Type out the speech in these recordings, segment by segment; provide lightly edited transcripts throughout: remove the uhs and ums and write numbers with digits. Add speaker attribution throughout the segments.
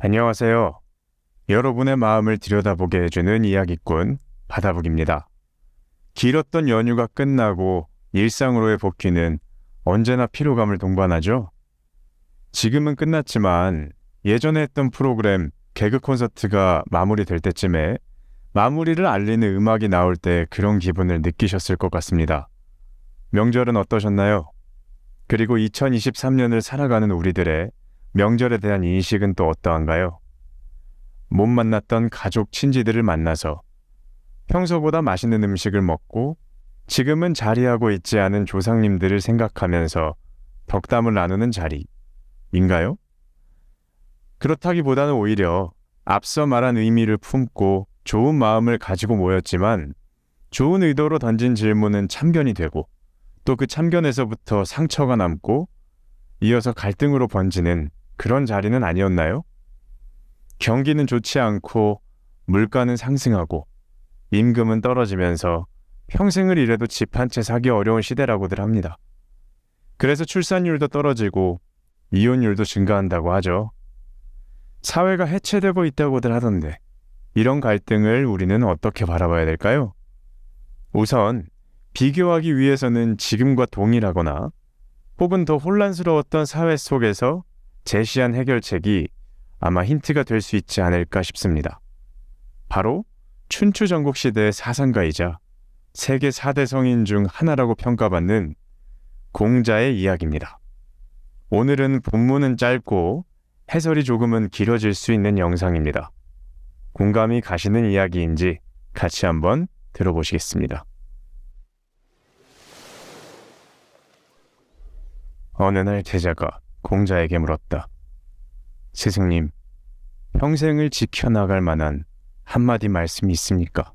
Speaker 1: 안녕하세요. 여러분의 마음을 들여다보게 해주는 이야기꾼 바다북입니다. 길었던 연휴가 끝나고 일상으로의 복귀는 언제나 피로감을 동반하죠. 지금은 끝났지만 예전에 했던 프로그램 개그 콘서트가 마무리될 때쯤에 마무리를 알리는 음악이 나올 때 그런 기분을 느끼셨을 것 같습니다. 명절은 어떠셨나요? 그리고 2023년을 살아가는 우리들의 명절에 대한 인식은 또 어떠한가요? 못 만났던 가족, 친지들을 만나서 평소보다 맛있는 음식을 먹고 지금은 자리하고 있지 않은 조상님들을 생각하면서 덕담을 나누는 자리인가요? 그렇다기보다는 오히려 앞서 말한 의미를 품고 좋은 마음을 가지고 모였지만 좋은 의도로 던진 질문은 참견이 되고 또 그 참견에서부터 상처가 남고 이어서 갈등으로 번지는 그런 자리는 아니었나요? 경기는 좋지 않고 물가는 상승하고 임금은 떨어지면서 평생을 일해도 집 한 채 사기 어려운 시대라고들 합니다. 그래서 출산율도 떨어지고 이혼율도 증가한다고 하죠. 사회가 해체되고 있다고들 하던데 이런 갈등을 우리는 어떻게 바라봐야 될까요? 우선 비교하기 위해서는 지금과 동일하거나 혹은 더 혼란스러웠던 사회 속에서 제시한 해결책이 아마 힌트가 될 수 있지 않을까 싶습니다. 바로 춘추 전국 시대의 사상가이자 세계 4대 성인 중 하나라고 평가받는 공자의 이야기입니다. 오늘은 본문은 짧고 해설이 조금은 길어질 수 있는 영상입니다. 공감이 가시는 이야기인지 같이 한번 들어보시겠습니다. 어느 날 제자가 공자에게 물었다. 스승님, 평생을 지켜나갈 만한 한마디 말씀이 있습니까?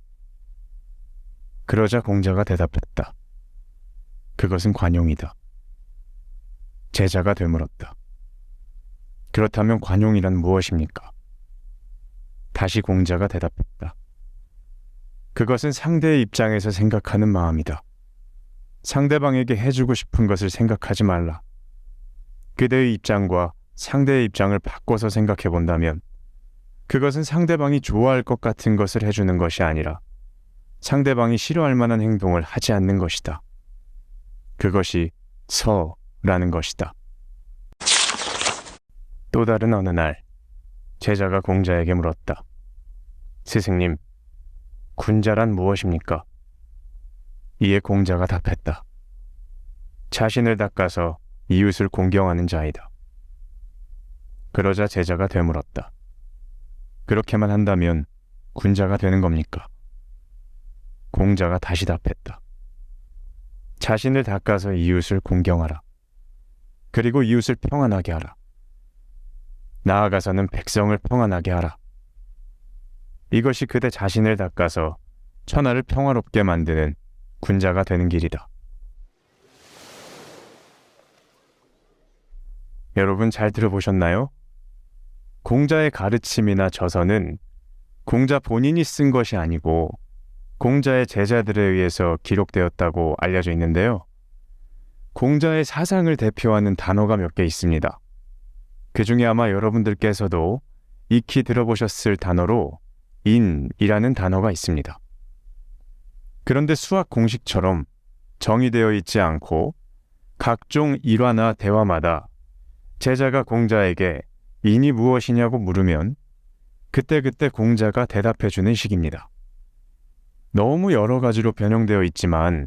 Speaker 1: 그러자 공자가 대답했다. 그것은 관용이다. 제자가 되물었다. 그렇다면 관용이란 무엇입니까? 다시 공자가 대답했다. 그것은 상대의 입장에서 생각하는 마음이다. 상대방에게 해주고 싶은 것을 생각하지 말라. 그대의 입장과 상대의 입장을 바꿔서 생각해 본다면 그것은 상대방이 좋아할 것 같은 것을 해주는 것이 아니라 상대방이 싫어할 만한 행동을 하지 않는 것이다. 그것이 서라는 것이다. 또 다른 어느 날 제자가 공자에게 물었다. 스승님, 군자란 무엇입니까? 이에 공자가 답했다. 자신을 닦아서 이웃을 공경하는 자이다. 그러자 제자가 되물었다. 그렇게만 한다면 군자가 되는 겁니까? 공자가 다시 답했다. 자신을 닦아서 이웃을 공경하라. 그리고 이웃을 평안하게 하라. 나아가서는 백성을 평안하게 하라. 이것이 그대 자신을 닦아서 천하를 평화롭게 만드는 군자가 되는 길이다. 여러분 잘 들어보셨나요? 공자의 가르침이나 저서는 공자 본인이 쓴 것이 아니고 공자의 제자들에 의해서 기록되었다고 알려져 있는데요. 공자의 사상을 대표하는 단어가 몇 개 있습니다. 그 중에 아마 여러분들께서도 익히 들어보셨을 단어로 인이라는 단어가 있습니다. 그런데 수학 공식처럼 정의되어 있지 않고 각종 일화나 대화마다 제자가 공자에게 인이 무엇이냐고 물으면 그때그때 공자가 대답해주는 식입니다. 너무 여러 가지로 변형되어 있지만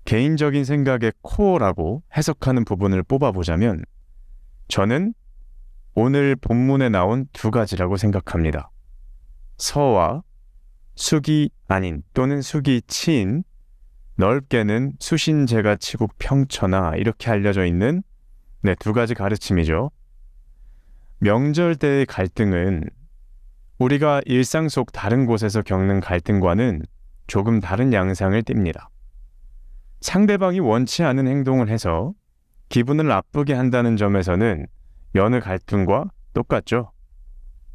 Speaker 1: 개인적인 생각의 코어라고 해석하는 부분을 뽑아보자면 저는 오늘 본문에 나온 두 가지라고 생각합니다. 서와 숙이 아닌 또는 숙이 치인 넓게는 수신제가 치국 평천하 이렇게 알려져 있는 두 가지 가르침이죠. 명절 때의 갈등은 우리가 일상 속 다른 곳에서 겪는 갈등과는 조금 다른 양상을 띱니다. 상대방이 원치 않은 행동을 해서 기분을 나쁘게 한다는 점에서는 여느 갈등과 똑같죠.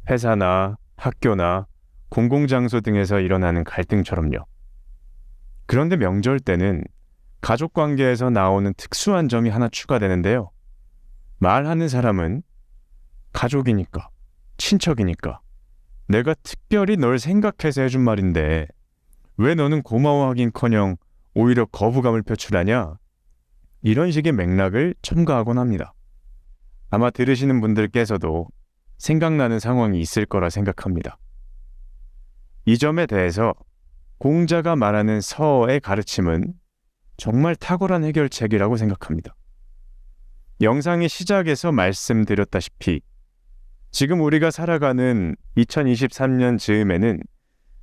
Speaker 1: 회사나 학교나 공공장소 등에서 일어나는 갈등처럼요. 그런데 명절 때는 가족관계에서 나오는 특수한 점이 하나 추가되는데요. 말하는 사람은 가족이니까 친척이니까. 내가 특별히 널 생각해서 해준 말인데 왜 너는 고마워하긴커녕 오히려 거부감을 표출하냐? 이런 식의 맥락을 첨가하곤 합니다. 아마 들으시는 분들께서도 생각나는 상황이 있을 거라 생각합니다. 이 점에 대해서 공자가 말하는 서의 가르침은 정말 tak월한 해결책이라고 생각합니다. 영상의 시작에서 말씀드렸다시피 지금 우리가 살아가는 2023년 즈음에는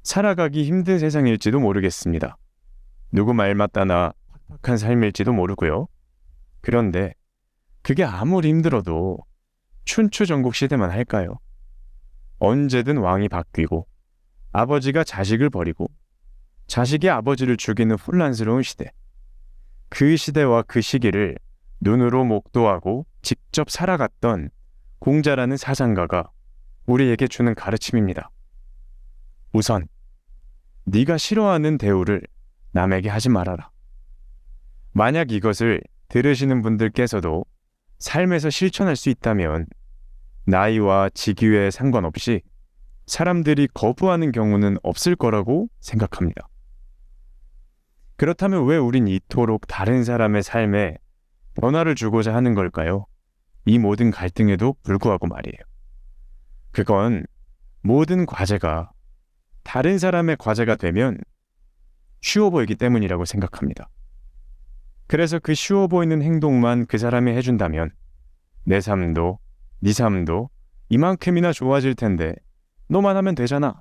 Speaker 1: 살아가기 힘든 세상일지도 모르겠습니다. 누구 말 맞다나 팍팍한 삶일지도 모르고요. 그런데 그게 아무리 힘들어도 춘추전국 시대만 할까요? 언제든 왕이 바뀌고 아버지가 자식을 버리고 자식이 아버지를 죽이는 혼란스러운 시대. 그 시대와 그 시기를 눈으로 목도하고 직접 살아갔던 공자라는 사상가가 우리에게 주는 가르침입니다. 우선 네가 싫어하는 대우를 남에게 하지 말아라. 만약 이것을 들으시는 분들께서도 삶에서 실천할 수 있다면 나이와 직위에 상관없이 사람들이 거부하는 경우는 없을 거라고 생각합니다. 그렇다면 왜 우린 이토록 다른 사람의 삶에 변화를 주고자 하는 걸까요? 이 모든 갈등에도 불구하고 말이에요. 그건 모든 과제가 다른 사람의 과제가 되면 쉬워 보이기 때문이라고 생각합니다. 그래서 그 쉬워 보이는 행동만 그 사람이 해준다면 내 삶도 네 삶도 이만큼이나 좋아질 텐데 너만 하면 되잖아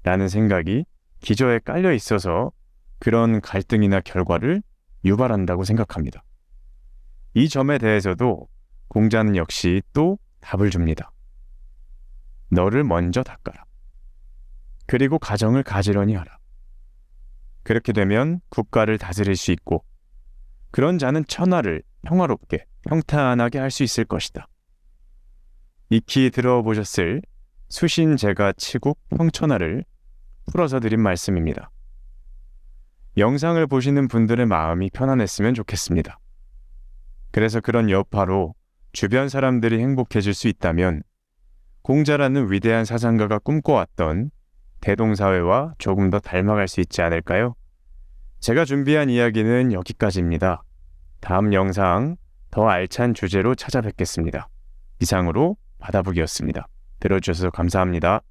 Speaker 1: 라는 생각이 기저에 깔려 있어서 그런 갈등이나 결과를 유발한다고 생각합니다. 이 점에 대해서도 공자는 역시 또 답을 줍니다. 너를 먼저 닦아라. 그리고 가정을 가지런히 하라. 그렇게 되면 국가를 다스릴 수 있고 그런 자는 천하를 평화롭게 평탄하게 할 수 있을 것이다. 익히 들어보셨을 수신제가 치국 평천하를 풀어서 드린 말씀입니다. 영상을 보시는 분들의 마음이 편안했으면 좋겠습니다. 그래서 그런 여파로 주변 사람들이 행복해질 수 있다면 공자라는 위대한 사상가가 꿈꿔왔던 대동사회와 조금 더 닮아갈 수 있지 않을까요? 제가 준비한 이야기는 여기까지입니다. 다음 영상 더 알찬 주제로 찾아뵙겠습니다. 이상으로 바다북이었습니다. 들어주셔서 감사합니다.